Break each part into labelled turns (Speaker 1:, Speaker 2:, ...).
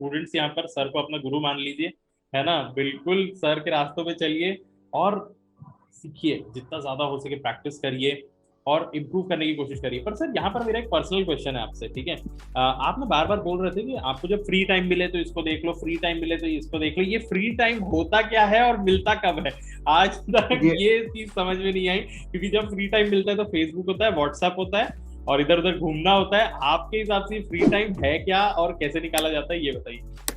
Speaker 1: Students यहाँ पर sir को अपना गुरु मान लीजिए, है ना, बिल्कुल सर के रास्तों पे चलिए और सीखिए, जितना ज्यादा हो सके प्रैक्टिस करिए और इम्प्रूव करने की कोशिश करिए। पर सर यहाँ पर मेरा एक पर्सनल क्वेश्चन है आपसे, ठीक है? आप ना बार बार बोल रहे थे कि आपको जब फ्री टाइम मिले तो इसको देख लो, फ्री टाइम मिले तो इसको देख लो। ये फ्री टाइम होता क्या है और मिलता कब है? आज तक
Speaker 2: ये
Speaker 1: ये चीज समझ में नहीं आई, क्योंकि जब फ्री टाइम मिलता है तो फेसबुक होता है, व्हाट्सएप होता है और इधर उधर घूमना होता है। आपके हिसाब से फ्री टाइम है क्या और कैसे निकाला जाता है, ये बताइए।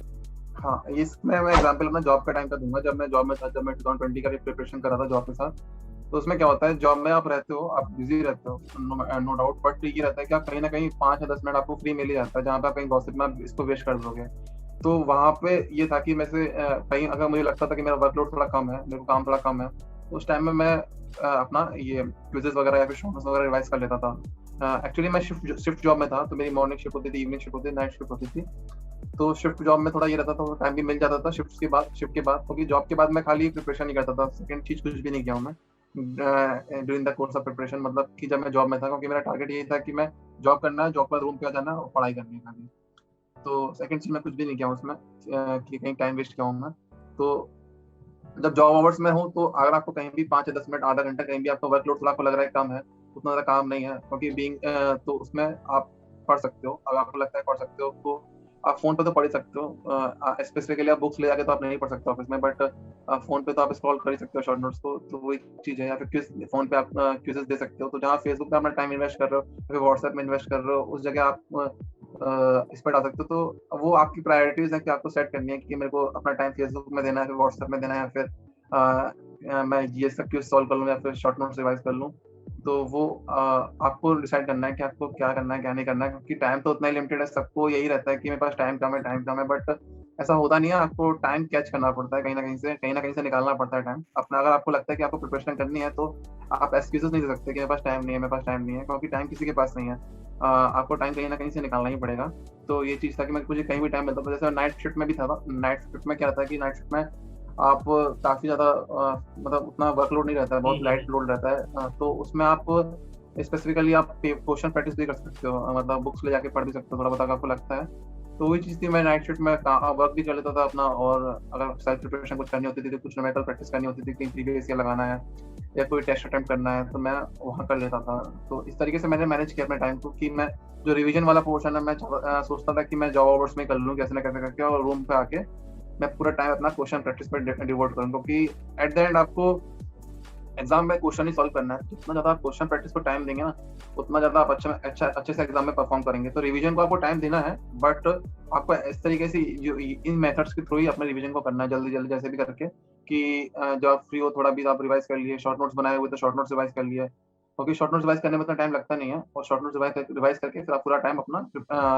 Speaker 2: हाँ, इसमें मैं एग्जांपल अपना जॉब का टाइम का दूंगा। जब मैं जॉब में था, जब मैं 2020 का प्रिपरेशन कर रहा था जॉब के साथ, तो उसमें क्या होता है, जॉब में आप रहते हो, आप बिजी रहते हो, नो डाउट, बट ये रहता है कि आप कहीं ना कहीं 5 या 10 मिनट आपको फ्री मिल ही जाता है, जहाँ पे आप कहीं गॉसिप में आप इसको वेस्ट कर दोगे। तो वहाँ पे ये था कि मैं से कहीं अगर मुझे लगता था कि मेरा वर्कलोड थोड़ा कम है, मेरे को काम थोड़ा कम है, तो उस टाइम में मैं अपना ये क्विजेस वगैरह या फिर शॉर्ट नोट्स वगैरह रिवाइज कर लेता था। एक्चुअली मैं शिफ्ट जॉब में था, तो मेरी मॉर्निंग शिफ्ट होती थी, इवनिंग शिफ्ट होती थी, नाइट शिफ्ट होती थी। तो शिफ्ट जॉब में थोड़ा ये रहता था, टाइम भी मिल जाता था शिफ्ट के बाद, क्योंकि जॉब के बाद मैं खाली प्रिपरेशन नहीं करता था, सेकंड चीज कुछ भी नहीं किया हूँ मैं during the course of preparation. मतलब कि जब मैं जॉब में था, क्योंकि मेरा टारगेट यही था कि मैं जॉब करना है, जॉब के बाद रूम पे आ जाना है और पढ़ाई करनी है खाली। तो सेकंड चीज मैं कुछ भी नहीं किया हूँ उसमें कि कहीं टाइम वेस्ट किया हूँ मैं। तो जब जॉब आवर्स में हूँ, तो अगर आपको कहीं भी 5 या 10 मिनट, आधा घंटा कहीं भी आपका वर्कलोड थोड़ा आपको लग रहा है कम है, उतना ज्यादा काम नहीं है, क्योंकि बीइंग तो उसमें आप पढ़ सकते हो। अगर आपको लगता है पढ़ सकते हो, तो आप फोन पे तो पढ़ ही सकते हो। स्पेसिफिकली आप बुक्स ले जाके तो आप नहीं पढ़ सकते ऑफिस में, बट फोन पे तो आप स्क्रॉल कर ही सकते हो शॉर्ट नोट्स को। तो वही चीज है। या फिर क्विज, फोन पे आप क्विजेस दे सकते हो। तो जहाँ फेसबुक पे अपना टाइम इन्वेस्ट कर रहे हो या फिर व्हाट्सएप में इन्वेस्ट कर रहे हो, उस जगह आप इस पर डाल सकते हो। तो वो आपकी प्रायोरिटीज है कि आपको सेट करनी है कि मेरे को अपना टाइम फेसबुक में देना है, फिर व्हाट्सएप में देना है, या फिर मैं ये सब क्विज सॉल्व कर लूँ या फिर शॉर्ट नोट्स रिवाइज कर लूँ। तो वो आपको डिसाइड करना है कि आपको क्या करना है क्या नहीं करना है, क्योंकि टाइम तो उतना ही लिमिटेड है। सबको यही रहता है कि मेरे पास टाइम कम है, टाइम कम है, बट ऐसा होता नहीं है। आपको टाइम कैच करना पड़ता है, कहीं ना कहीं से निकालना पड़ता है टाइम अपना। अगर आपको लगता है कि आपको प्रिपरेशन करनी है, तो आप एक्सक्यूजेस नहीं दे सकते कि मेरे पास टाइम नहीं है, मेरे पास टाइम नहीं है, क्योंकि टाइम किसी के पास नहीं है। आपको टाइम कहीं ना कहीं से निकालना ही पड़ेगा। तो ये चीज़ था कि मैं मुझे कहीं भी टाइम मिलता था। जैसे नाइट शिफ्ट में भी था, नाइट शिफ्ट में क्या था कि नाइट शिफ्ट में आप काफ़ी ज़्यादा मतलब उतना वर्कलोड नहीं रहता है, बहुत लाइट
Speaker 1: हम्म।
Speaker 2: लोड रहता है। तो उसमें आप स्पेसिफिकली आप क्वेश्चन प्रैक्टिस भी कर सकते हो। मतलब बुक्स ले जाके पढ़ भी सकते हो थोड़ा बहुत अगर आपको लगता है। तो वही चीज़ थी, मैं नाइट शिफ्ट में वर्क भी कर लेता था अपना, और अगर सेल्फ प्रिपरेशन कुछ करनी होती थी, तो कुछ न्यूमेरिकल प्रैक्टिस करनी होती थी, कहीं प्रीवियस ईयर लगाना है या कोई टेस्ट अटेम्प्ट करना है, तो मैं वहाँ कर लेता था। तो इस तरीके से मैंने मैनेज किया अपने टाइम को, कि मैं जो रिवीजन वाला पोर्शन है, मैं सोचता था कि मैं जॉब आवर्स में कर लूँ कैसे ना कैसे करके, और रूम पे आके मैं पूरा टाइम अपना क्वेश्चन प्रैक्टिस पर डिवोट करूँ, क्योंकि एट द एंड आपको एग्जाम में क्वेश्चन ही सॉल्व करना है। जितना ज्यादा आप क्वेश्चन प्रैक्टिस को टाइम देंगे ना, उतना ज्यादा आप अच्छे से एग्जाम में परफॉर्म करेंगे। तो रिवीजन को आपको टाइम देना है, बट आपको इस तरीके से जो इन मेथड्स के थ्रू ही अपने रिवीजन को करना है, जल्दी जल्दी जैसे भी करके, कि जब आप फ्री हो थोड़ा भी आप रिवाइज कर लिए, शॉर्ट नोट्स बनाए हुए तो शॉर्ट नोट्स रिवाइज कर लिए, क्योंकि शॉर्ट नोट्स रिवाइज करने में उतना टाइम लगता नहीं है। और शॉर्ट नोट्स रिवाइज करके फिर आप पूरा टाइम अपना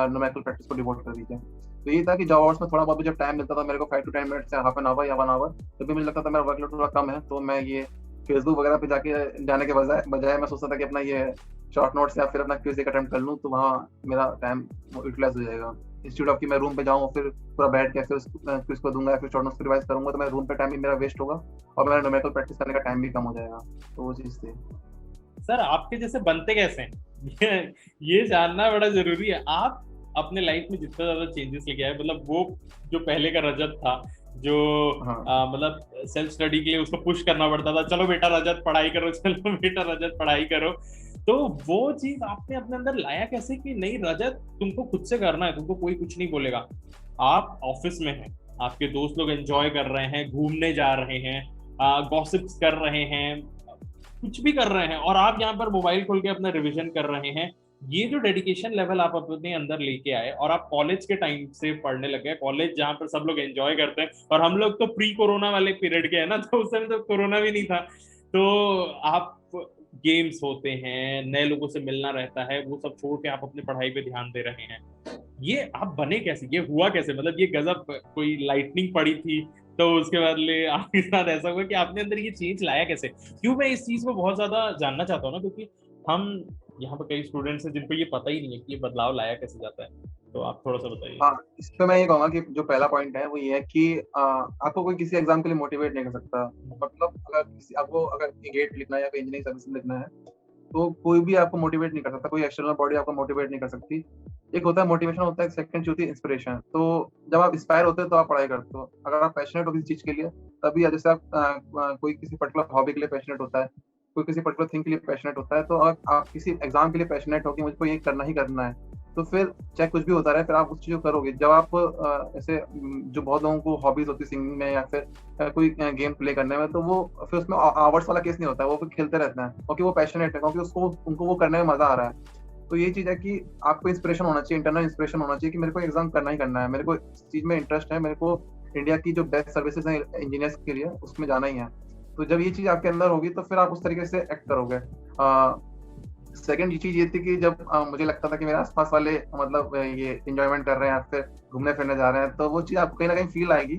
Speaker 2: न्यूमेरिकल प्रैक्टिस को डिवोट कर दीजिए। तो ये था कि जॉब आवर्स में थोड़ा बहुत भी जब टाइम मिलता था मेरे को, 5 to 10 मिनट से हाफ एन आवर या 1 आवर, जब भी मुझे लगता था मेरा वर्कलोड थोड़ा कम है, तो मैं ये फेसबुक वगैरह पे जाके जाने के बजाय बजाय मैं सोचता था कि अपना ये शॉर्ट नोट्स या फिर अपना क्विज एक अटेम्प्ट कर लूँ, तो वहाँ मेरा टाइम यूटिलाइज हो जाएगा। इंस्टीट्यूट ऑफ कि मैं रूम पे जाऊँ फिर पूरा बैठ के फिर क्विज को दूंगा या फिर शॉर्ट नोट्स को रिवाइज करूंगा, तो मैं रूम पे टाइम भी मेरा वेस्ट होगा और मेरा न्यूमेरिकल प्रैक्टिस करने का टाइम भी कम हो जाएगा। तो वो चीज़ थी।
Speaker 1: सर आपके जैसे बनते कैसे हैं? ये जानना बड़ा जरूरी है। आप अपने लाइफ में जितना ज्यादा चेंजेस लेके आए, मतलब वो जो पहले का रजत था, जो
Speaker 2: हाँ,
Speaker 1: मतलब सेल्फ स्टडी के लिए उसको पुश करना पड़ता था, चलो बेटा रजत पढ़ाई करो, चलो बेटा रजत पढ़ाई करो, तो वो चीज आपने अपने अंदर लाया कैसे कि नहीं रजत तुमको खुद से करना है, तुमको कोई कुछ नहीं बोलेगा। आप ऑफिस में हैं, आपके दोस्त लोग एंजॉय कर रहे हैं, घूमने जा रहे हैं, गॉसिप्स कर रहे हैं, कुछ भी कर रहे हैं, और आप यहाँ पर मोबाइल खोल के अपना रिवीजन कर रहे हैं। ये जो डेडिकेशन लेवल आप अपने अंदर लेके आए, और आप कॉलेज के टाइम से पढ़ने लगे, कॉलेज जहाँ पर सब लोग एंजॉय करते हैं, और हम लोग तो प्री कोरोना वाले पीरियड के हैं ना, तो उस समय तो कोरोना भी नहीं था। तो आप गेम्स होते हैं, नए लोगों से मिलना रहता है, वो सब छोड़ के आप अपनी पढ़ाई पे ध्यान दे रहे हैं। ये आप बने कैसे, ये हुआ कैसे, मतलब ये गजब कोई लाइटनिंग पड़ी थी तो उसके बाद ले आपके साथ ऐसा हुआ कि आपने अंदर ये चेंज लाया कैसे? क्यों मैं इस चीज को बहुत ज्यादा जानना चाहता हूँ ना, क्योंकि हम यहाँ पर कई स्टूडेंट्स हैं जिनको ये पता ही नहीं है कि ये बदलाव लाया कैसे जाता है। तो आप थोड़ा सा बताइए।
Speaker 2: हाँ, इस पे मैं ये कहूँगा कि जो पहला पॉइंट है वो ये है कि आपको कोई किसी एग्जाम के लिए मोटिवेट नहीं कर सकता। मतलब अगर किसी आपको अगर गेट लिखना है या फिर इंजीनियरिंग सर्विस में लिखना है, तो कोई भी आपको मोटिवेट नहीं कर सकता, कोई एक्सटर्नल बॉडी आपको मोटिवेट नहीं कर सकती। एक होता है मोटिवेशन, होता है सेकंड जो होती है इंस्पिरेशन। तो जब आप इंस्पायर होते हो तो आप पढ़ाई करते हो। अगर आप पैशनेट हो किसी चीज़ के लिए, तभी जैसे आप कोई किसी पर्टिकुलर हॉबी के लिए पैशनेट होता है, कोई किसी पर्टिकुलर थिंग के लिए पैशनेट होता है, तो आप किसी एग्ज़ाम के लिए पैशनेट हो कि मुझको ये करना ही करना है, तो फिर चाहे कुछ भी होता रहे, फिर आप उस चीज़ को करोगे। जब आप ऐसे जो बहुत लोगों को हॉबीज़ होती है सिंगिंग में या फिर कोई गेम प्ले करने में, तो वो फिर उसमें आवर्स वाला केस नहीं होता है, वो फिर खेलते रहते हैं क्योंकि वो पैशनेट है, क्योंकि उसको उनको वो करने में मज़ा आ रहा है। तो ये चीज़ है कि आपको इंस्पिरेशन होना चाहिए, इंटरनल इंस्पिरेशन होना चाहिए कि मेरे को एग्ज़ाम करना ही करना है, मेरे को इस चीज़ में इंटरेस्ट है, मेरे को इंडिया की जो बेस्ट सर्विसेज़ हैं इंजीनियर्स के लिए, उसमें जाना ही है। तो जब ये चीज़ आपके अंदर होगी, तो फिर आप उस तरीके से एक्ट करोगे। सेकंड चीज़ ये थी कि जब मुझे लगता था कि मेरे आस-पास वाले मतलब ये एन्जॉयमेंट कर रहे हैं या फिर घूमने-फिरने जा रहे हैं, तो वो चीज़ आपको कहीं न कहीं फ़ील आएगी।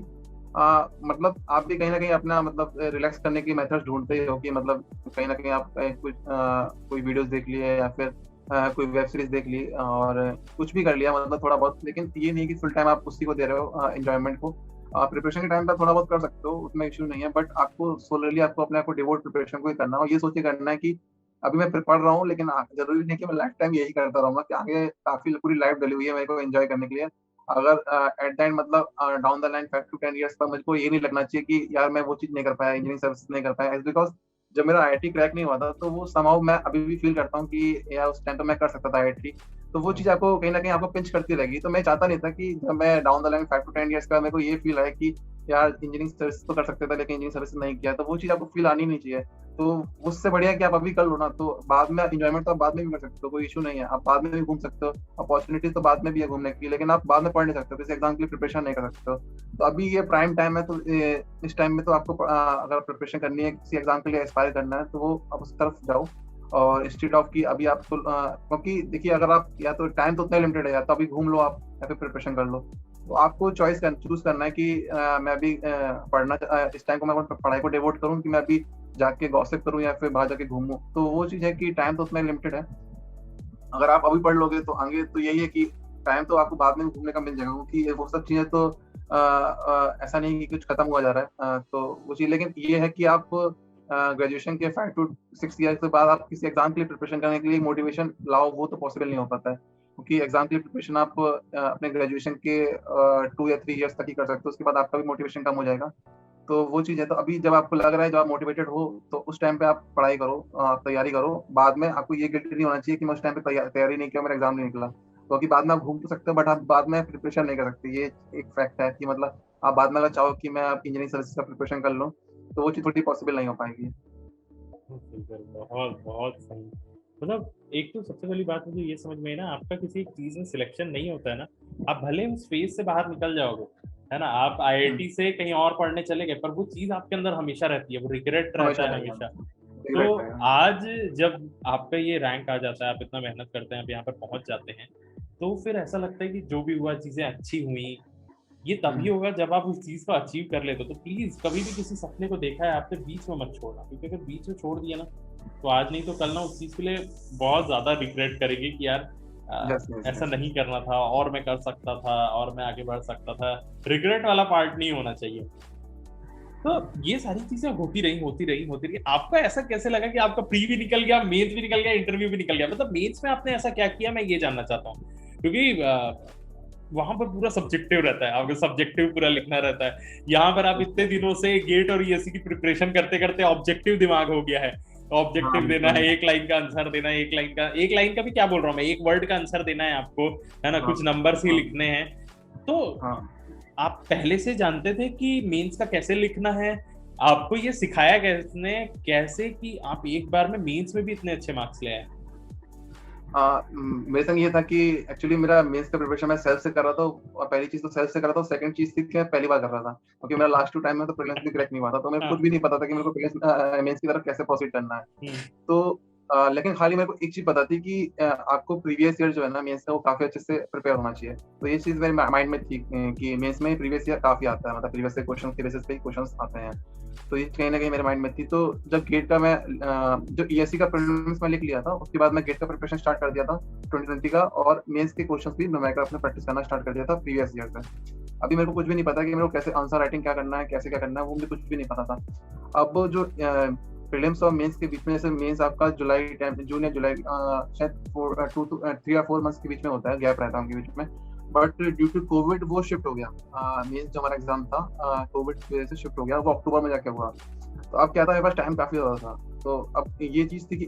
Speaker 2: मतलब आप भी कहीं न कहीं अपना मतलब रिलैक्स करने की मेथड्स ढूँढते ही हो कि मतलब कहीं न कहीं आप कुछ कोई वीडियोज़ देख लिए या फिर कोई वेब सीरीज़ देख ली और कुछ भी कर लिया मतलब थोड़ा बहुत। लेकिन ये नहीं कि फुल टाइम आप उसी को दे रहे हो एन्जॉयमेंट को। प्रिपरेशन के टाइम पे थोड़ा बहुत कर सकते हो, उसमें इश्यू नहीं है, बट आपको सोलरली आपको अपने आप को डिवोट प्रिपरेशन को ही करना है और ये सोच के करना है कि अभी मैं पढ़ रहा हूँ, लेकिन ज़रूरी नहीं कि मैं लाइफ टाइम यही करता रहूँगा, कि आगे काफ़ी पूरी लाइफ डली हुई है मेरे को एन्जॉय करने के लिए। अगर एट द एंड मतलब down the line 5 to 10 years पर मुझको ये नहीं लगना चाहिए कि यार मैं वो चीज़ नहीं कर पाया, इंजीनियरिंग सर्विसेज नहीं कर पाया, इट्स बिकॉज़ जब मेरा आईआईटी क्रैक नहीं हुआ था, तो वो समहाउ मैं अभी भी फ़ील करता हूँ कि यार उस टाइम पे मैं कर सकता था आईआईटी। तो वो चीज़ आपको कहीं न कहीं आपको पिंच करती रहेगी। तो मैं चाहता नहीं था कि जब मैं down the line 5 to 10 years के बाद मेरे को ये फ़ील आए कि यार इंजीनियरिंग सर्विसेज तो कर सकते थे, लेकिन इंजीनियरिंग सर्विसेज नहीं किया, तो वो चीज़ आपको फ़ील आनी नहीं चाहिए। तो उससे बढ़िया है कि आप अभी कर लो ना, तो बाद में एन्जॉयमेंट तो आप बाद में भी कर सकते हो, कोई इश्यू नहीं है। आप बाद में भी घूम सकते हो, अपॉर्च्युनिटीज़ तो बाद में भी है घूमने की, लेकिन आप बाद में पढ़ नहीं सकते हो, किसी एग्ज़ाम के लिए प्रिपरेशन नहीं कर सकते हो। तो अभी ये प्राइम टाइम है, तो इस टाइम में तो आपको अगर प्रिपरेशन करनी है, किसी एग्ज़ाम के लिए एस्पायर करना है, तो वो आप उस तरफ जाओ। और इंस्टीड ऑफ कि अभी आप क्योंकि देखिए अगर आप या तो टाइम तो उतना लिमिटेड है, या तो अभी घूम लो आप या फिर प्रिपरेशन कर लो। तो आपको चूज़ करना है कि मैं अभी इस टाइम को मैं अपनी पढ़ाई को डिवोट करूँ, कि मैं अभी जाके गॉसिप करूँ या फिर बाहर जाके घूमूँ। तो वो चीज़ है कि टाइम तो उतना लिमिटेड है। अगर आप अभी पढ़ लोगे तो आगे तो यही है कि टाइम तो आपको बाद में घूमने का मिल जाएगा, क्योंकि वो सब चीज़ें तो ऐसा नहीं कि कुछ खत्म हुआ जा रहा है। तो वो चीज़, लेकिन ये है कि आप ग्रेजुएशन के 5 टू 6 ईयर्स के बाद आप किसी एग्ज़ाम के लिए प्रिपरेशन करने के लिए मोटिवेशन लाओ, वो तो पॉसिबल नहीं हो पाता है। क्योंकि एग्ज़ाम के लिए प्रिपरेशन आप अपने ग्रेजुएशन के 2 या 3 इयर्स तक ही कर सकते हो, उसके बाद आपका भी मोटिवेशन कम हो जाएगा। तो वो चीज़ है, तो अभी जब आपको लग रहा है, जब आप मोटिवेटेड हो, तो उस टाइम पे आप पढ़ाई करो, तैयारी करो। बाद में आपको ये गिल्ट नहीं होना चाहिए कि मैं उस टाइम पे तैयारी नहीं किया, मेरा एग्ज़ाम नहीं निकला। क्योंकि बाद में आप घूम तो सकते हो, बट आप बाद में प्रिपरेशन नहीं कर सकते। ये एक फैक्ट है कि मतलब आप बाद में अगर चाहो कि मैं अब इंजीनियरिंग सर्विसेज का प्रिपरेशन कर लूँ, तो वो चीज़ थोड़ी पॉसिबल नहीं हो पाएगी।
Speaker 1: बिल्कुल, बहुत, बहुत सही। मतलब एक तो सबसे पहली बात मुझे ये समझ में आई ना, आपका किसी एक चीज़ में सिलेक्शन नहीं होता है ना, आप भले उस फ़ेज़ से बाहर निकल जाओगे, है ना? आप
Speaker 2: हुँ,
Speaker 1: आईआईटी से कहीं और पढ़ने चले गए, पर वो चीज़ आपके अंदर हमेशा रहती है, वो रिग्रेट
Speaker 2: हमेशा
Speaker 1: रहता है
Speaker 2: रहेगा,
Speaker 1: हमेशा।
Speaker 2: रिग्रेट
Speaker 1: तो
Speaker 2: रहेगा।
Speaker 1: आज जब आपका ये रैंक आ जाता है, आप इतना मेहनत करते हैं, आप यहाँ पर पहुँच जाते हैं, तो फिर ऐसा लगता है कि जो भी हुआ चीज़ें अच्छी हुई। ये तभी
Speaker 2: हुँ,
Speaker 1: होगा जब आप उस चीज़ को अचीव कर लेते हो। तो प्लीज़ कभी भी किसी सपने को देखा है आपने, बीच में मत छोड़ना, क्योंकि अगर बीच में छोड़ दिया ना, तो आज नहीं तो कल ना उस चीज़ के लिए बहुत ज़्यादा रिग्रेट करेंगे कि यार
Speaker 2: यस, यस,
Speaker 1: ऐसा
Speaker 2: यस।
Speaker 1: नहीं करना था और मैं कर सकता था और मैं आगे बढ़ सकता था। रिग्रेट वाला पार्ट नहीं होना चाहिए। तो ये सारी चीज़ें होती रही। आपको ऐसा कैसे लगा कि आपका प्री भी निकल गया, मेंस भी निकल गया, इंटरव्यू भी निकल गया? मतलब मेंस में आपने ऐसा क्या किया, मैं ये जानना चाहता हूँ। क्योंकि वहाँ पर पूरा सब्जेक्टिव रहता है, आपको सब्जेक्टिव पूरा लिखना रहता है। यहाँ पर आप इतने दिनों से गेट और यूएससी की प्रिपरेशन करते-करते ऑब्जेक्टिव दिमाग हो गया है।
Speaker 2: हाँ,
Speaker 1: ऑब्जेक्टिव देना
Speaker 2: बिल्कुल।
Speaker 1: है, 1 लाइन का आंसर देना है, 1 लाइन का भी क्या बोल रहा हूँ मैं, 1 वर्ड का आंसर देना है आपको, है ना?
Speaker 2: हाँ,
Speaker 1: कुछ नंबर्स ही
Speaker 2: हाँ,
Speaker 1: लिखने हैं। तो
Speaker 2: हाँ।
Speaker 1: आप पहले से जानते थे कि मेंस का कैसे लिखना है? आपको ये सिखाया किसने? कैसे कि आप एक बार में मेंस में भी इतने अच्छे मार्क्स ले आए?
Speaker 2: मेरे संग ये था कि एक्चुअली मेरा मेंस का प्रिपरेशन मैं सेल्फ से कर रहा था, और पहली चीज़ तो सेल्फ से कर रहा था, सेकंड चीज़ थी कि मैं पहली बार कर रहा था। क्योंकि मेरा लास्ट 2 टाइम में तो प्रीलिम्स भी क्रैक नहीं हुआ था, तो मेरे को
Speaker 1: हाँ,
Speaker 2: कुछ भी नहीं पता था कि मेरे को मेंस की तरफ कैसे प्रोसीड करना है।
Speaker 1: हुँ,
Speaker 2: तो लेकिन खाली मेरे को एक चीज़ पता थी कि आपको प्रीवियस ईयर जो है ना मेंस का, वो काफ़ी अच्छे से प्रिपेयर होना चाहिए। तो ये चीज़ मेरे माइंड में थी कि मेंस में प्रीवियस ईयर काफ़ी आता है, मतलब प्रीवियस ईयर क्वेश्चन के बेसिस पे ही क्वेश्चंस आते हैं। तो ये कहीं न कहीं मेरे माइंड में थी। तो जब गेट का मैं जो ईएससी का प्रीलिम्स मैं लिख लिया था, उसके बाद मैं गेट का प्रिपरेशन स्टार्ट कर दिया था 2020 का, और मेंस के क्वेश्चंस भी न्यूमेरिकल अपने प्रैक्टिस करना स्टार्ट कर दिया था प्रीवियस ईयर से। अभी मेरे को कुछ भी नहीं पता कि मेरे को कैसे आंसर राइटिंग क्या करना है, कैसे क्या करना है, वो मुझे कुछ भी नहीं पता था। अब जो प्रीलिम्स और मेंस के बीच में, जैसे मेंस आपका जून या जुलाई शायद 3 या 4 मंथ्स के बीच में होता है, गैप रहता है उनके बीच में, बट ड्यू टू कोविड वो शिफ्ट हो गया। मेंस जो हमारा एग्जाम था कोविड की वजह से शिफ्ट हो गया, वो अक्टूबर में जाके हुआ। तो अब क्या था, मेरे पास टाइम काफी ज्यादा था। तो अब ये चीज थी कि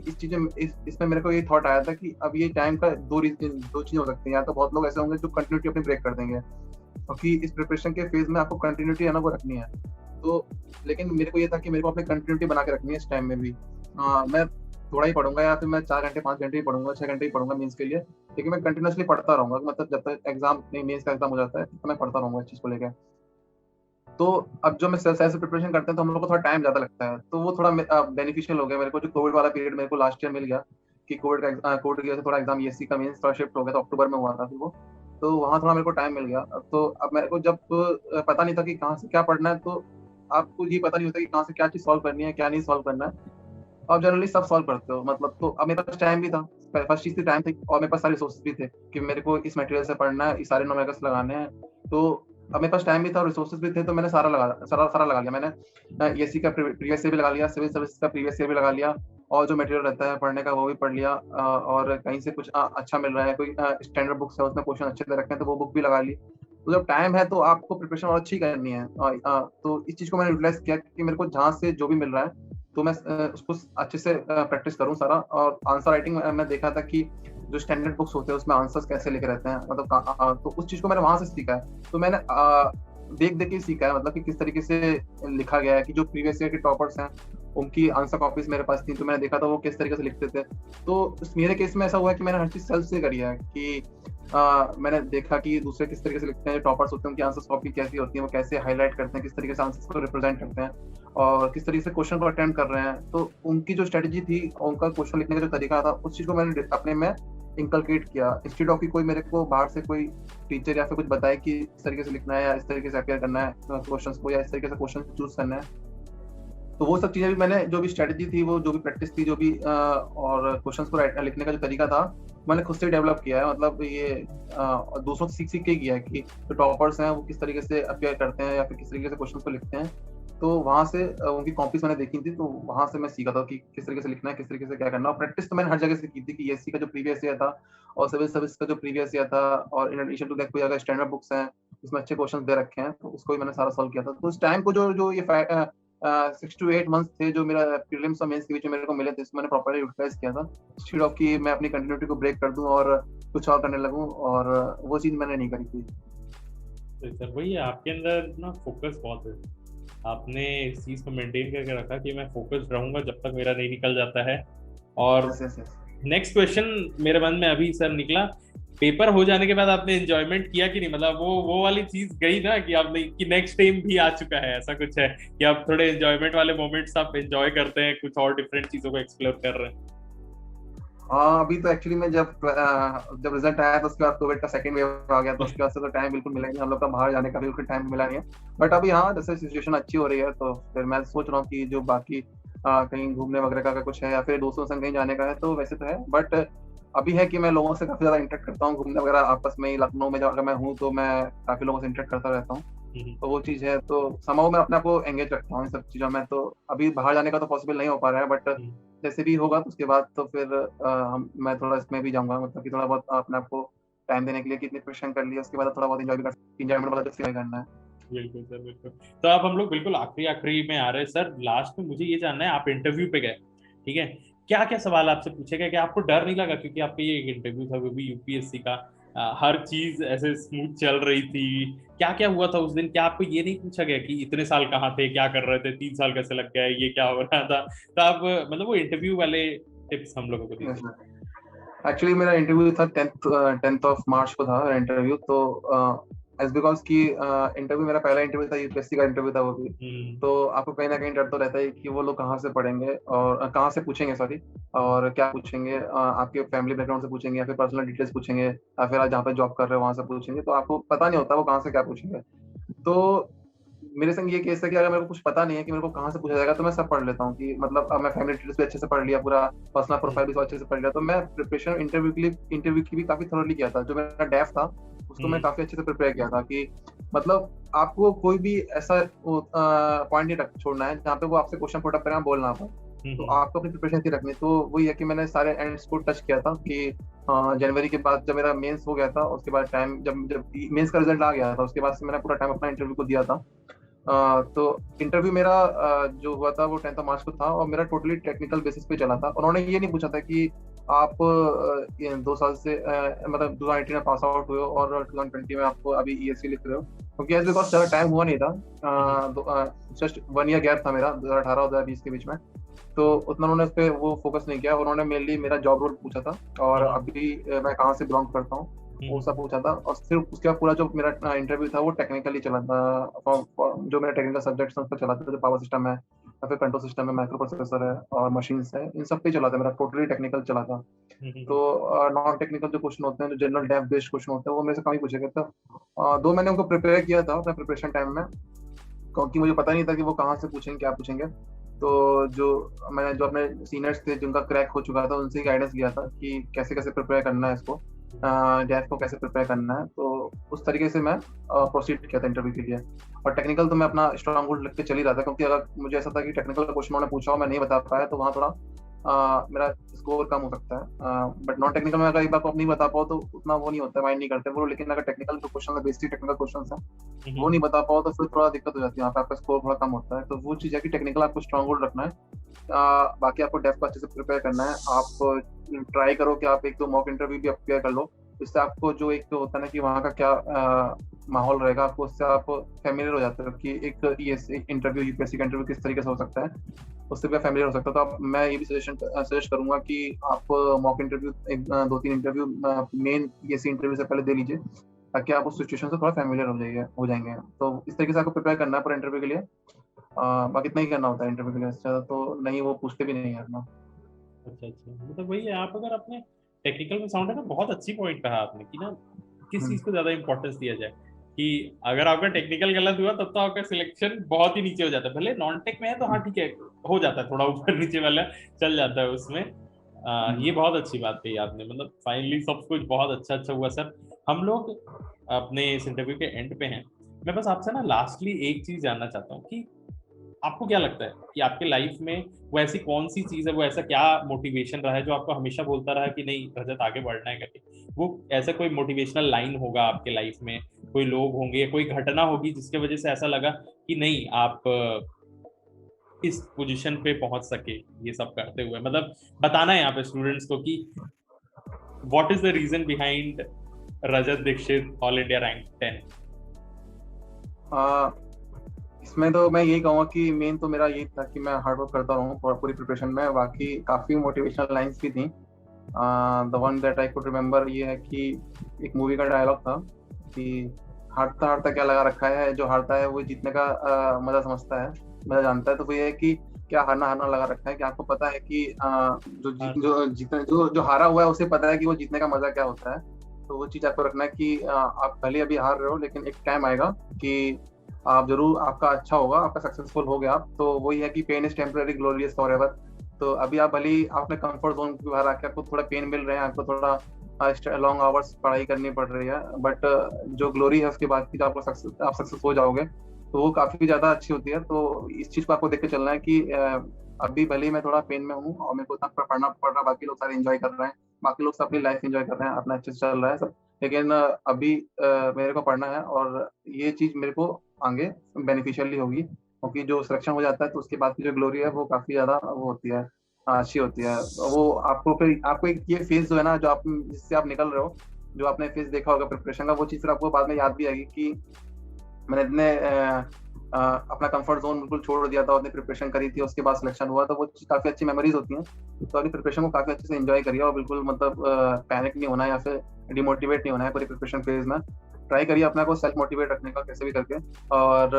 Speaker 2: इसमें मेरे को ये थॉट आया था कि अब ये टाइम का दो चीजें हो सकती हैं। या तो बहुत लोग ऐसे होंगे जो कंटिन्यूटी अपनी ब्रेक कर देंगे, क्योंकि इस प्रिपरेशन के फेज में आपको कंटिन्यूटी है ना वो रखनी है। तो लेकिन मेरे को ये था कि मेरे को अपनी कंटिन्यूटी बना के रखनी है इस टाइम में भी। मैं थोड़ा ही पढ़ूंगा, या फिर मैं 4 घंटे 5 घंटे ही पढ़ूंगा, 6 घंटे ही पढ़ूंगा मेंस के लिए, लेकिन मैं कंटिन्यूसली पढ़ता रहूंगा। मतलब जब तक एग्जाम मेंस का एग्जाम हो जाता है तो मैं पढ़ता रहूंगा इस चीज को लेकर। तो अब जो मैं सेल्फ प्रिपरेशन करते हैं तो हम लोग को थोड़ा टाइम ज्यादा लगता है, तो वो थोड़ा बेनिफिशियल हो गया मेरे को। जो कोविड वाला पीरियड मेरे को लास्ट ईयर मिल गया कि कोविड की वजह से थोड़ा एग्जाम ईएससी का मेंस थोड़ा शिफ्ट हो गया, तो अक्टूबर में हुआ था फिर वो, तो वहाँ थोड़ा मेरे को टाइम मिल गया। तो अब मेरे को जब पता नहीं था कि कहाँ से क्या पढ़ना है, तो आपको ये पता नहीं होता कि कहाँ से क्या चीज सॉल्व करनी है, क्या नहीं सॉल्व करना है। आप जनरली सब सॉल्व करते हो, मतलब। तो अब मेरे पास टाइम भी था, फर्स्ट चीज थी टाइम थी, और मेरे पास सारे रिसोर्सेज भी थे कि मेरे को इस मटेरियल से पढ़ना है, इस सारे नोमेकल्स लगाने हैं। तो अब मेरे पास टाइम भी था और रिसोर्सेज भी थे, तो मैंने सारा लगा लिया। मैंने ईएससी का प्रीवियस ईयर भी लगा लिया, सिविल सर्विस का प्रीवियस ईयर भी लगा लिया, और जो मटेरियल रहता है पढ़ने का वो भी पढ़ लिया। और कहीं से कुछ अच्छा मिल रहा है, कोई स्टैंडर्ड बुक्स है उसमें क्वेश्चन अच्छे दे रखे हैं, तो वो बुक भी लगा ली। तो जब टाइम है तो आपको प्रिपरेशन और अच्छी करनी है। तो इस चीज को मैंने यूटिलाइज किया कि मेरे को जहाँ से जो भी मिल रहा है तो मैं उसको अच्छे से प्रैक्टिस करूँ सारा। और आंसर राइटिंग मैं देखा था कि जो स्टैंडर्ड बुक्स होते हैं उसमें आंसर्स कैसे लिखे रहते हैं, मतलब तो उस चीज को मैंने वहां से सीखा है। तो मैंने देख देख के सीखा है, मतलब कि किस तरीके से लिखा गया है, कि जो प्रीवियस ईयर के टॉपर्स हैं उनकी आंसर कॉपीज मेरे पास थी, तो मैंने देखा था वो किस तरीके से लिखते थे। तो मेरे केस में ऐसा हुआ है कि मैंने हर चीज सेल्फ से करी है कि मैंने देखा कि दूसरे किस तरीके से लिखते हैं, जो टॉपर्स होते हैं उनकी आंसर कॉपी कैसी होती है, वो कैसे हाईलाइट करते हैं, किस तरीके से आंसर्स को रिप्रेजेंट करते हैं, और किस तरीके से क्वेश्चन को अटेम्प्ट कर रहे हैं। तो उनकी जो स्ट्रेटेजी थी, उनका क्वेश्चन लिखने का जो तरीका था, उस चीज को मैंने अपने में इंकलकेट किया, इंस्टेड ऑफ कि कोई मेरे को बाहर से कोई टीचर या फिर कुछ बताए कि इस तरीके से लिखना है या इस तरीके से अपेयर करना है क्वेश्चंस को, या इस तरीके से क्वेश्चन चूज करना है। तो वो सब चीजें भी मैंने, जो भी स्ट्रेटेजी थी, वो जो भी प्रैक्टिस थी, जो भी और क्वेश्चंस को लिखने का जो तरीका था, मैंने खुद से डेवलप किया है। मतलब ये दूसरों से सीख के किया है कि जो टॉपर्स हैं वो किस तरीके से अपेयर करते हैं या फिर किस तरीके से क्वेश्चंस को लिखते हैं। तो वहां से उनकी कॉपीज मैंने देखी थी, तो वहां से मैं सीखा था कि किस तरीके से लिखना है, किस तरीके से क्या करना है। और प्रैक्टिस तो मैंने हर जगह से की थी कि ईएससी का जो प्रीवियस ईयर था और सिविल सर्विस का जो प्रीवियस ईयर था, और इन एडिशन टू दैट कोई अगर स्टैंडर्ड बुक्स हैं उसमें अच्छे क्वेश्चन दे रखे हैं, तो उसको भी मैंने सारा सॉल्व किया था। तो उस टाइम को जो ये 6 to 8 मंथ्स थे जो मेरा प्रीलिम्स और मेंस के बीच में मेरे को मिले थे, इसको मैंने प्रॉपर्ली यूटिलाइज किया था, इंस्टेड ऑफ कि मैं अपनी कंटिन्यूटी को ब्रेक कर दूं और कुछ और करने लगूं, और वो चीज मैंने नहीं करी थी।
Speaker 1: तो सर वही है, आपके अंदर ना फोकस बहुत है, आपने इस चीज को मेंटेन करके रखा कि मैं फोकस्ड रहूंगा जब तक मेरा नहीं निकल जाता है। और नेक्स्ट क्वेश्चन मेरे मन में अभी सर निकला, पेपर हो जाने के बाद आपने एंजॉयमेंट किया कि नहीं, मतलब वो वाली चीज गई ना कि आपने कि नेक्स्ट टाइम भी आ चुका है, ऐसा कुछ है कि आप थोड़े एंजॉयमेंट वाले मोमेंट्स आप एंजॉय करते हैं, कुछ और डिफरेंट चीजों को एक्सप्लोर कर रहे हैं?
Speaker 2: हाँ, अभी तो एक्चुअली मैं जब रिजल्ट आया तो उसके बाद कोविड का सेकंड वेव आ गया, तो उसके बाद से तो टाइम बिल्कुल मिला नहीं, हम लोग का बाहर जाने का बिल्कुल टाइम मिला नहीं है। बट अभी हाँ, जैसे सिचुएशन अच्छी हो रही है तो फिर मैं सोच रहा हूँ कि जो बाकी कहीं घूमने वगैरह का कुछ है या फिर दोस्तों संग कहीं जाने का है, तो वैसे तो है। बट अभी है कि मैं लोगों से काफी ज्यादा इंटरेक्ट करता हूँ, घूमने वगैरह आपस में ही। लखनऊ में अगर मैं हूँ तो मैं काफी लोगों से इंटरेक्ट करता रहता हूँ, तो वो चीज है। तो समाओ मैं अपने आप को एंगेज रखता हूँ इन सब चीजों में। तो अभी बाहर जाने का तो पॉसिबल नहीं हो पा रहा है, बट जैसे भी होगा तो उसके बाद तो फिर मैं थोड़ा इसमें भी जाऊंगा, मतलब कि थोड़ा बहुत अपने आप को टाइम देने के लिए, कितनी प्रेशर कर लिया उसके बाद थोड़ा बहुत एंजॉयमेंट वाला जो करना है।
Speaker 1: बिल्कुल सर, बिल्कुल। तो आप हम लोग बिल्कुल आखिरी में आ रहे हैं सर। लास्ट में मुझे ये जानना है, आप इंटरव्यू पे गए, ठीक है, क्या क्या सवाल आपसे पूछे गए? कि आपको डर नहीं लगा, क्योंकि आपका ये एक इंटरव्यू था वो भी यूपीएससी का, हर चीज ऐसे स्मूथ चल रही थी, क्या क्या हुआ था उस दिन? क्या आपको ये नहीं पूछा गया कि इतने साल कहाँ थे, क्या कर रहे थे, 3 साल कैसे लग गए, ये क्या हो रहा था? तो आप मतलब वो इंटरव्यू वाले टिप्स हम लोगों को दीजिए।
Speaker 2: एक्चुअली मेरा इंटरव्यू था 10th ऑफ मार्च को था इंटरव्यू। तो एज बिकॉज की इंटरव्यू मेरा पहला इंटरव्यू था, यूपीएससी का इंटरव्यू था वो भी। तो आपको कहीं ना कहीं डर तो रहता है कि वो लोग कहाँ से पढ़ेंगे और कहाँ से पूछेंगे, सॉरी, और क्या पूछेंगे, आपके फैमिली बैकग्राउंड से पूछेंगे या फिर पर्सनल डिटेल्स पूछेंगे या फिर आप जहाँ पे जॉब कर रहे हो वहाँ से पूछेंगे। तो आपको पता नहीं होता वो कहाँ से क्या पूछेंगे। तो मेरे संग ये केस है कि अगर मेरे को कुछ पता नहीं है कि मेरे को कहाँ से पूछा जाएगा, तो मैं सब पढ़ लेता हूँ कि मतलब मैं फैमिली डिटेल्स भी अच्छे से पढ़ लिया, पूरा पर्सनल प्रोफाइल भी अच्छे से पढ़ लिया। तो मैं प्रिपरेशन इंटरव्यू की भी काफी थोरली किया था। जो मेरा डेफ था उसको मैं काफी अच्छे से प्रिपेयर किया था कि मतलब आपको कोई भी ऐसा पॉइंट नहीं छोड़ना है जहाँ पे वो आपसे क्वेश्चन पुट अप करें, बोल ना पाए। तो आपको अपनी प्रिपरेशन ऐसी रखनी। तो वही है कि मैंने सारे एंड्स को टच किया था कि जनवरी के बाद जब मेरा मेंस हो गया था, उसके बाद टाइम जब जब मेंस का रिजल्ट आ गया था, उसके बाद से मैंने पूरा टाइम अपना इंटरव्यू को दिया था। तो इंटरव्यू मेरा जो हुआ था वो 10th मार्च को था, और मेरा टोटली टेक्निकल बेसिस पे चला था। उन्होंने ये नहीं पूछा था कि आप 2 साल से मतलब 2018 में पास आउट हुए हो और 2020 में आपको अभी ईएससी लिख रहे हो, क्योंकि एज बिकॉज ज़्यादा टाइम हुआ नहीं था, जस्ट 1 ईयर गैप था मेरा 2018 और 2020 के बीच में। तो उतना उन्होंने उस पर वो फोकस नहीं किया। उन्होंने मेनली मेरा जॉब रोल पूछा था, और अभी मैं कहाँ से बिलोंग करता हूँ वो सब पूछा था। और सिर्फ उसके बाद पूरा जो मेरा इंटरव्यू था वो टेक्निकली चला था, जो मेरा टेक्निकल सब्जेक्ट्स उस पर चला था, जो पावर सिस्टम है या फिर कंट्रोल सिस्टम है, माइक्रो प्रोसेसर है और मशीन्स है, इन सब पे चला था, मेरा टोटली टेक्निकल चला था। तो नॉन टेक्निकल जो क्वेश्चन होते हैं, जो जनरल डेव बेस्ड क्वेश्चन होते हैं, वो मेरे से कम ही पूछे गए थे। 2 महीने उनको प्रिपेयर किया था अपने प्रिपरेशन टाइम में, क्योंकि मुझे पता नहीं था कि वो कहाँ से पूछेंगे, क्या पूछेंगे। तो जो मैंने जो अपने सीनियर्स थे जिनका क्रैक हो चुका था, उनसे गाइडेंस लिया था कि कैसे कैसे प्रिपेयर करना है इसको, डेफ को कैसे प्रिपेयर करना है। तो उस तरीके से मैं प्रोसीड किया था इंटरव्यू के लिए। और टेक्निकल तो मैं अपना स्ट्रॉन्ग होल्ड रख के चल ही रहा था, क्योंकि अगर मुझे ऐसा था कि टेक्निकल का क्वेश्चन उन्होंने पूछा और मैं नहीं बता पाया तो वहाँ थोड़ा मेरा स्कोर कम हो सकता है। बट नॉन टेक्निकल में अगर एक बार को नहीं बता पाओ तो उतना वो नहीं होता है, माइंड नहीं करते वो। लेकिन अगर टेक्निकल जो क्वेश्चन है, बेसिक टेक्निकल क्वेश्चन है, वो नहीं बता पाओ तो फिर थोड़ा दिक्कत हो जाती है, यहाँ पे आपका स्कोर थोड़ा कम होता है। तो वो चीज़ है कि टेक्निकल आपको स्ट्रॉन्ग होल्ड रखना है। बाकी आपको डेफ को अच्छे से प्रिपेयर करना है। आप ट्राई करो कि आप 1-2 मॉक इंटरव्यू भी अपेयर कर लो, इससे आपको जो एक तो होता है ना कि वहाँ का क्या माहौल रहेगा, आपको उससे आप फैमिलियर हो जाते हो कि एक ईएससी इंटरव्यू, यूपीएससी का इंटरव्यू किस तरीके से हो सकता है, उससे भी फैमिलियर हो सकता है। तो आप, मैं ये भी सजेस्ट करूंगा कि आप mock interview 2-3 interview main ESC interview से पहले दे लीजिए, ताकि आप उस सिचुएशन से थोड़ा फैमिलियर हो जाएंगे। तो इस तरीके से आपको प्रिपेयर करना है पूरा इंटरव्यू के लिए। बाकी इतना ही करना होता है इंटरव्यू के लिए, ज़्यादा तो नहीं, वो पूछते भी नहीं है अपना।
Speaker 1: अच्छा, मतलब वही है, आप अगर अपने टेक्निकल में साउंड है ना, बहुत अच्छी पॉइंट कहा आपने कि ना किस चीज को ज्यादा इंपॉर्टेंस दिया जाए, कि अगर आपका टेक्निकल गलत हुआ तब तो आपका सिलेक्शन बहुत ही नीचे हो जाता है। भले नॉन टेक में है तो हाँ ठीक है, हो जाता है, थोड़ा ऊपर नीचे वाला चल जाता है उसमें। ये बहुत अच्छी बात कही आपने, मतलब फाइनली सब कुछ बहुत अच्छा हुआ। सर, हम लोग अपने इस इंटरव्यू के एंड पे हैं। मैं बस आपसे ना लास्टली एक चीज जानना चाहता हूँ कि आपको क्या लगता है कि आपके लाइफ में वो ऐसी कौन सी चीज है, वो ऐसा क्या मोटिवेशन रहा है जो आपको हमेशा बोलता रहा कि नहीं रजत आगे बढ़ना है करके? वो ऐसा कोई मोटिवेशनल लाइन होगा आपके लाइफ में, कोई लोग होंगे, कोई घटना होगी जिसके वजह से ऐसा लगा कि नहीं आप इस पोजीशन पे पहुंच सके ये सब करते हुए? मतलब बताना है यहाँ पे स्टूडेंट्स को कि what is the reason behind Rajat Dikshit all India rank 10।
Speaker 2: इसमें तो मैं यही कहूँगा कि मेन तो मेरा यही था कि मैं हार्ड वर्क करता रहूँ पूरी प्रिपरेशन में। बाकी काफ़ी मोटिवेशनल लाइंस भी थी। The one that I could remember ये है कि एक मूवी का डायलॉग था कि हारता हारता क्या लगा रखा है, जो हारता है वो जीतने का मजा समझता है, मजा जानता है। तो वो ये है कि क्या हारना हारना लगा रखा है, कि आपको पता है कि जो हारा हुआ है उसे पता है कि वो जीतने का मजा क्या होता है। तो वो चीज़ आपको रखना है कि आप भले अभी हार रहे हो, लेकिन एक टाइम आएगा कि आप जरूर, आपका अच्छा होगा, आपका सक्सेसफुल हो गया आप। तो वही है कि pain is temporary, glorious forever. तो अभी आप भले आपने कंफर्ट जोन के बाहर आके आपको थोड़ा पेन मिल रहे हैं, आपको थोड़ा लॉन्ग आवर्स पढ़ाई करनी पड़ रही है, बट जो ग्लोरी है उसके बाद की, आप सक्सेस हो जाओगे तो वो काफी ज्यादा अच्छी होती है। तो इस चीज को आपको देख के चलना है कि अभी भले मैं थोड़ा पेन में हूँ और मेरे को उतना पढ़ना पड़ रहा, बाकी लोग सारे एंजॉय कर रहे हैं, बाकी लोग सब अपनी लाइफ एंजॉय कर रहे हैं, अपना अच्छे से चल रहा है सब, लेकिन अभी मेरे को पढ़ना है। और ये चीज मेरे को आगे बेनिफिशियली होगी, क्योंकि जो सिलेक्शन हो जाता है तो उसके बाद की जो ग्लोरी है वो काफी ज्यादा वो होती है, अच्छी होती है। वो आपको फिर आपको एक ये फेज जो है ना, जो आप जिससे आप निकल रहे हो, जो आपने फेज देखा होगा प्रिपरेशन का, वो चीज फिर आपको बाद में याद भी आएगी कि मैंने इतने अपना कंफर्ट जोन बिल्कुल छोड़ दिया था, अपनी प्रिपरेशन करी थी, उसके बाद सिलेक्शन हुआ। तो वो काफी अच्छी मेमोरीज होती हैं। तो अभी प्रिपरेशन को काफी अच्छे से एंजॉय करिए, और बिल्कुल मतलब पैनिक नहीं होना है या फिर डिमोटिवेट नहीं होना है पूरी प्रिपरेशन फेज में। ट्राई करिए अपने को सेल्फ मोटिवेट रखने का कैसे भी करके, और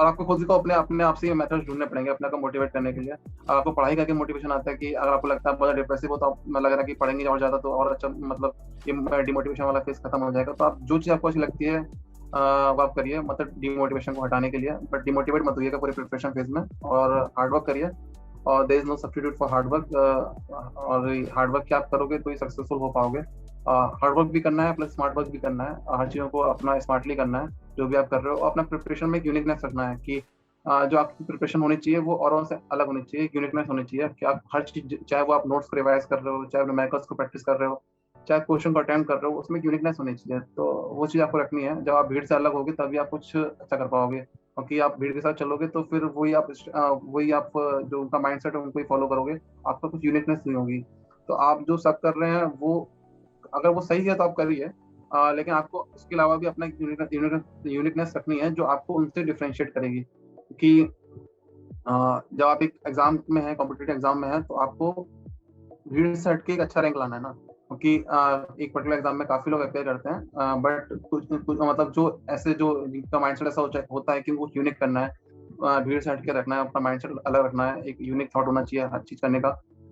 Speaker 2: आपको खुद को अपने आप से मेथड्स ढूंढने पड़ेंगे अपने को मोटिवेट करने के लिए। आपको पढ़ाई करके मोटिवेशन आता है कि अगर आपको लगता है बहुत डिप्रेसिव हो, तो आप लग रहा है कि पढ़ेंगे और ज्यादा तो और अच्छा, मतलब ये डिमोटिवेशन वाला फेज खत्म हो जाएगा। तो आप जो चीज आपको अच्छी लगती है वो आप करिए, मतलब डिमोटिवेशन को हटाने के लिए। बट डिमोटिवेट मत होइएगा पूरे प्रिपरेशन फेज में, और हार्ड वर्क करिए। और there is no substitute for hard work. और हार्ड वर्क क्या आप करोगे तो ही सक्सेसफुल हो पाओगे। हार्ड वर्क भी करना है प्लस स्मार्ट वर्क भी करना है, हर चीज़ों को अपना स्मार्टली करना है जो भी आप कर रहे हो। अपना प्रिपरेशन में एक यूनिकनेस रखना है कि जो आपकी प्रिपरेशन होनी चाहिए वो औरों से अलग होनी चाहिए, यूनिकनेस होनी चाहिए कि आप हर चीज, चाहे वो आप नोट्स को रिवाइज कर रहे हो, चाहे न्यूमेरिकल्स को प्रैक्टिस कर रहे हो, चाहे क्वेश्चन को अटेम्प्ट कर रहे हो, उसमें यूनिकनेस होनी चाहिए। तो वो चीज़ आपको रखनी है। जब आप भीड़ से अलग होगे तभी आप कुछ अच्छा कर पाओगे, क्योंकि आप भीड़ के साथ चलोगे तो फिर वही आप जो उनका माइंडसेट है उनको ही फॉलो करोगे, आपका कुछ यूनिकनेस नहीं होगी। तो आप जो सब कर रहे हैं वो, अगर वो सही है तो आप करिए, लेकिन आपको उसके अलावा भी अपना यूनिकनेस रखनी है जो आपको उनसे डिफ्रेंशिएट करेगी। क्योंकि जब आप एक एग्जाम में है, कॉम्पिटेटिव एग्जाम में है, तो आपको भीड़ से हटके एक अच्छा रैंक लाना है ना। क्योंकि एक पर्टिकुलर एग्जाम में काफी लोग अपेयर करते हैं, बट कुछ मतलब जो ऐसे जो जिनका माइंडसेट ऐसा होता है कि वो यूनिक करना है, भीड़ से हटके रखना है, अपना माइंडसेट अलग रखना है, एक यूनिक थॉट होना चाहिए हर चीज करने का।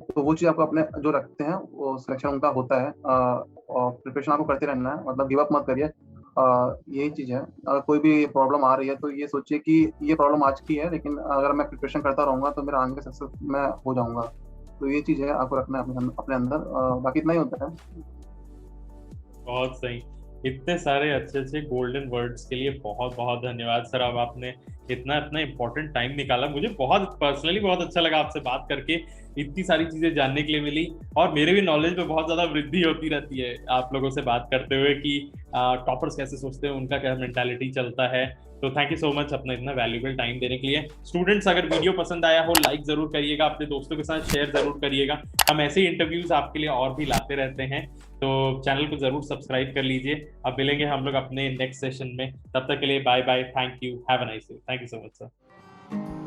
Speaker 2: तो वो चीज आपको अपने जो रखते हैं वो सिलेक्शन उनका होता है, और प्रिपरेशन आपको करते रहना है, मतलब गिव अप मत करिए। यही चीज है। अगर कोई भी प्रॉब्लम आ रही है तो ये सोचिए कि ये प्रॉब्लम आज की है, लेकिन अगर मैं प्रिपरेशन करता रहूंगा तो मेरा आगे सक्सेस मैं हो जाऊंगा। तो ये चीज है आपको रखना है अपने अंदर, बाकी इतना ही होता है।
Speaker 1: बहुत सही। इतने सारे अच्छे अच्छे गोल्डन वर्ड्स के लिए बहुत बहुत धन्यवाद सर। अब आपने इतना इतना इम्पोर्टेंट टाइम निकाला, मुझे बहुत पर्सनली बहुत अच्छा लगा आपसे बात करके, इतनी सारी चीजें जानने के लिए मिली, और मेरे भी नॉलेज में बहुत ज्यादा वृद्धि होती रहती है आप लोगों से बात करते हुए कि टॉपर्स कैसे सोचते हैं, उनका क्या मेंटालिटी चलता है। तो थैंक यू सो मच अपना इतना वैल्यूबल टाइम देने के लिए। स्टूडेंट्स, अगर वीडियो पसंद आया हो लाइक जरूर करिएगा, अपने दोस्तों के साथ शेयर जरूर करिएगा। हम ऐसे ही इंटरव्यूज आपके लिए और भी लाते रहते हैं, तो चैनल को जरूर सब्सक्राइब कर लीजिए। अब मिलेंगे हम लोग अपने नेक्स्ट सेशन में, तब तक के लिए bye bye, thank you, have a nice day, thank you so much sir.